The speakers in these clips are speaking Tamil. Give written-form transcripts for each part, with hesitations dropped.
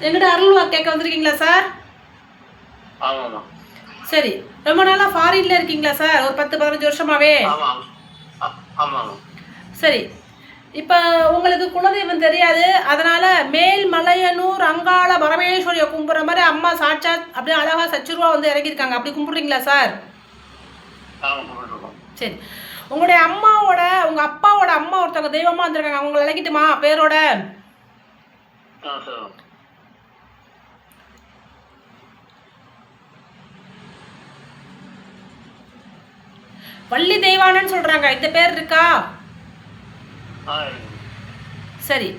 எங்கிட்ட அருள்வா கேட்க வந்திருக்கீங்களா சார்? ஆமாம்மா. சரி, ரொம்ப நாளாக ஃபாரின்ல இருக்கீங்களா சார்? ஒரு 10-15 வருஷமாவே? ஆமாம். சரி, இப்போ உங்களுக்கு குலதெய்வம் தெரியாது, அதனால மேல்மலையனூர் அங்காள பரமேஸ்வரியை கும்பிட்ற மாதிரி அம்மா சாட்சாத் அப்படியே அழகா சச்சுருவா வந்து இறங்கியிருக்காங்க. அப்படி கும்பிட்றீங்களா சார்? சரி, உங்களுடைய அம்மாவோட உங்கள் அப்பாவோட அம்மா ஒருத்தவங்க தெய்வமாக வந்திருக்காங்க, அவங்களை இறக்கிட்டுமா பேரோட? வள்ளி தெய்வானன்னு சொல்றாங்க, இந்த பேர் இருக்கா? சரி,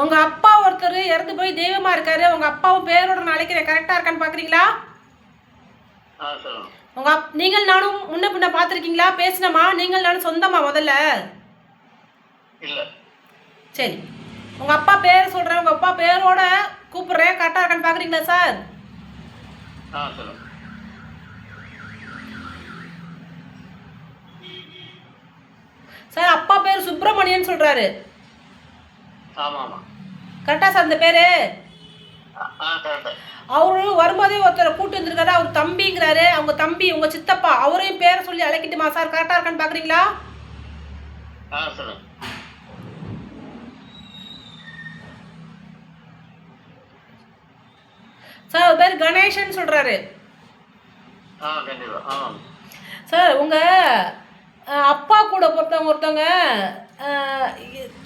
உங்க அப்பா ஒருத்தர் இறந்து போய் தெய்வமா இருக்காரு, உங்க அப்பாவும் பேரோட நான் அழைக்கிறேன், கரெக்டா இருக்கான்னு பாக்குறீங்களா? உங்க நீங்கள் நானும் முன்ன பின்ன பாத்திருக்கீங்களா? பேசினமா நீங்கள் நானும் சொந்தமா முதல்ல? சரி, உங்க அப்பா பேர் சொல்றேன், உங்க அப்பா பேரோட கூப்பிடுறேன், கரெக்டா இருக்கான்னு பாக்குறீங்களா சார்? சார், அப்பா பேர் சுப்பிரமணியன் சொல்றாரு. கரெக்டா சார் இந்த பேரு? அவரு வரும்போதே ஒருத்தரை கூட்டு வந்திருக்காரு, அவர் தம்பிங்கிறாரு, அவங்க தம்பி உங்க சித்தப்பா, அவரையும் பேரை சொல்லி அழைக்கட்டுமா சார்? கரெக்டா இருக்கான்னு பாக்குறீங்களா? சார் அவர் பேர் கணேசன் சொல்றாரு. சார், உங்க அப்பா கூட ஒருத்தவங்க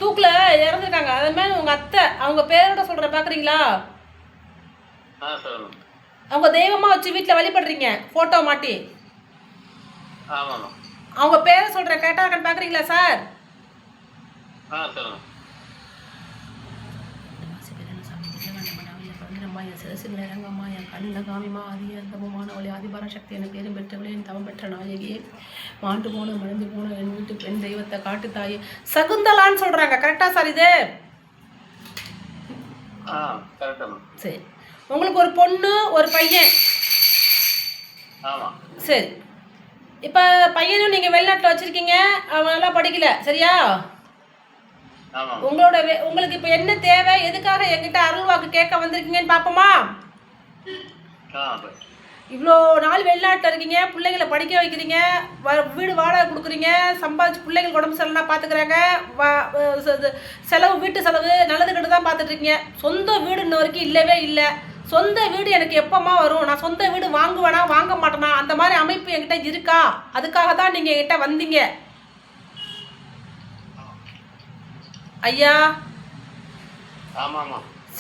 தூக்கில் இறந்துருக்காங்க, அது மாதிரி உங்க அத்தை, அவங்க பேரோட சொல்ற பாக்குறீங்களா? அவங்க தெய்வமா வச்சு வீட்டில் வழிபடுறீங்க, போட்டோ மாட்டி. அவங்க பேரை சொல்றேன், கரெக்டா இருக்கான்னு பாக்குறீங்களா சார்? சிறசிலங்கம்மா என் கண்ணில் காமிமா அதிகமான ஒளி ஆதிபார சக்தி என பேரும் பெற்றவளே, என் தவம் பெற்ற நாயகியே, மாண்டு போன மறைந்து போன என் வீட்டு பெண் தெய்வத்தை காட்டு தாயே, சகுந்தலான்னு சொல்றாங்க, கரெக்டா சார் இது? சரி, உங்களுக்கு ஒரு பொண்ணு ஒரு பையன். சரி, இப்போ பையனும் நீங்கள் வெளிநாட்டில் வச்சுருக்கீங்க, அவன் நல்லா படிக்கல, சரியா? உங்களுக்கு இப்போ என்ன தேவை, எதுக்காக என்கிட்ட அருள்வாக்கு கேட்க வந்திருக்கீங்கன்னு பார்ப்போமா? இவ்வளோ நாள் வெளிநாட்டில் இருக்கீங்க, பிள்ளைங்களை படிக்க வைக்கிறீங்க, வீடு வாடகை கொடுக்குறீங்க, சம்பாதிச்சு பிள்ளைகள் உடம்பு செலவுலாம் பார்த்துக்கிறாங்க, செலவு வீட்டு செலவு நல்லது கிட்ட தான் பார்த்துட்ருக்கீங்க. சொந்த வீடு இன்ன வரைக்கும் இல்லவே இல்லை. சொந்த வீடு எனக்கு எப்போம்மா வரும், நான் சொந்த வீடு வாங்குவேனா வாங்க மாட்டேனா, அந்த மாதிரி அமைப்பு என்கிட்ட இருக்கா? அதுக்காக தான் நீங்கள் என்கிட்ட வந்தீங்க ஐயா.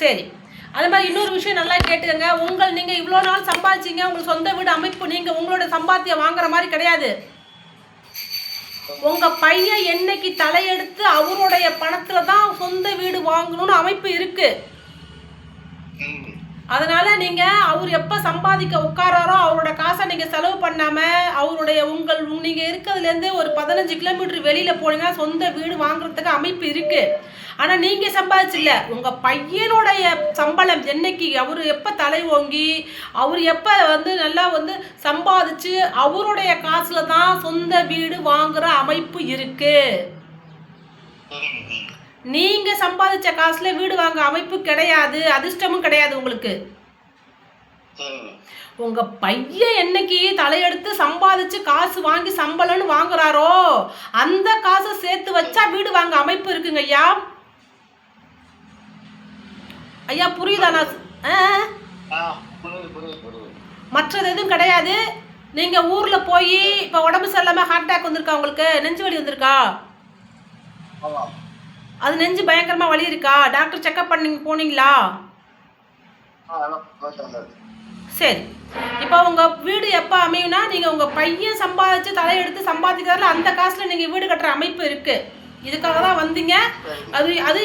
சரி, அது மாதிரி இன்னொரு விஷயம் நல்லா கேட்டுக்கங்க, நீங்கள் இவ்வளோ நாள் சம்பாதிச்சிங்க, உங்களுக்கு சொந்த வீடு அமைப்பு நீங்கள் உங்களோட சம்பாத்தியம் வாங்குற மாதிரி கிடையாது. உங்கள் பையன் என்னைக்கு தலையெடுத்து அவருடைய பணத்தில் தான் சொந்த வீடு வாங்கணும்னு அமைப்பு இருக்கு. அதனால நீங்க அவர் எப்ப சம்பாதிக்க உட்காராரோ அவரோட காசை நீங்க செலவு பண்ணாம அவருடைய நீங்க இருக்கிறதுல இருந்து ஒரு 15 கிலோமீட்டர் வெளியில போனீங்கன்னா சொந்த வீடு வாங்குறதுக்கு அமைப்பு இருக்கு. ஆனா நீங்க சம்பாதிச்சில்ல, உங்க பையனுடைய சம்பளம் என்னைக்கு அவரு எப்ப தலை ஓங்கி அவர் எப்ப நல்லா சம்பாதிச்சு அவருடைய காசுல தான் சொந்த வீடு வாங்குற அமைப்பு இருக்கு. நீங்க சம்பாதிச்ச காசுல வீடு வாங்க அமைப்பு கிடையாது, அதிர்ஷ்டமும் கிடையாது உங்களுக்கு. உங்க பையன் என்னைக்கு தலையெடுத்து சம்பாதிச்சு காசு வாங்கி சம்பளம்னு வாங்குறாரோ அந்த காசை சேர்த்து வச்சா வீடு வாங்க அமைப்பு இருக்குங்க ஐயா. ஐயா புரியுதா? மற்றது எதுவும் கிடையாது. நீங்க ஊர்ல போய் இப்ப உடம்பு சரியில்லாம ஹார்ட் அட்டாக் வந்திருக்கா, உங்களுக்கு நெஞ்சு வலி வந்திருக்கா, அது நெஞ்சு பயங்கரமா வலி இருக்கா, டாக்டர் செக்அப் பண்ணி போனீங்களா? சரி, இப்போ உங்க வீடு எப்ப அமையும்னா நீங்க உங்க பையன் சம்பாதிச்சு தலையெடுத்து சம்பாதிக்கிறதுல அந்த காசுல நீங்க வீடு கட்டுற அமைப்பு இருக்கு. இதுக்காக தான் வந்தீங்க. அது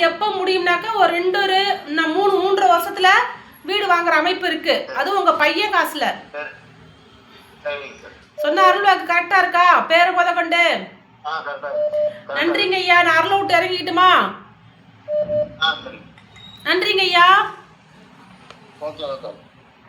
எப்ப முடியும்னாக்கா ஒரு 3 வருஷத்துல வீடு வாங்குற அமைப்பு இருக்கு. அதுவும் உங்க பையன் காசுல. சொன்ன அருள்வாக்கு கரெக்டா இருக்கா? பேரை முத கொண்டு. நன்றிங்க ஐயா, நான் அருளை விட்டு இறங்கிக்கிட்டுமா? நன்றிங்க ஐயா.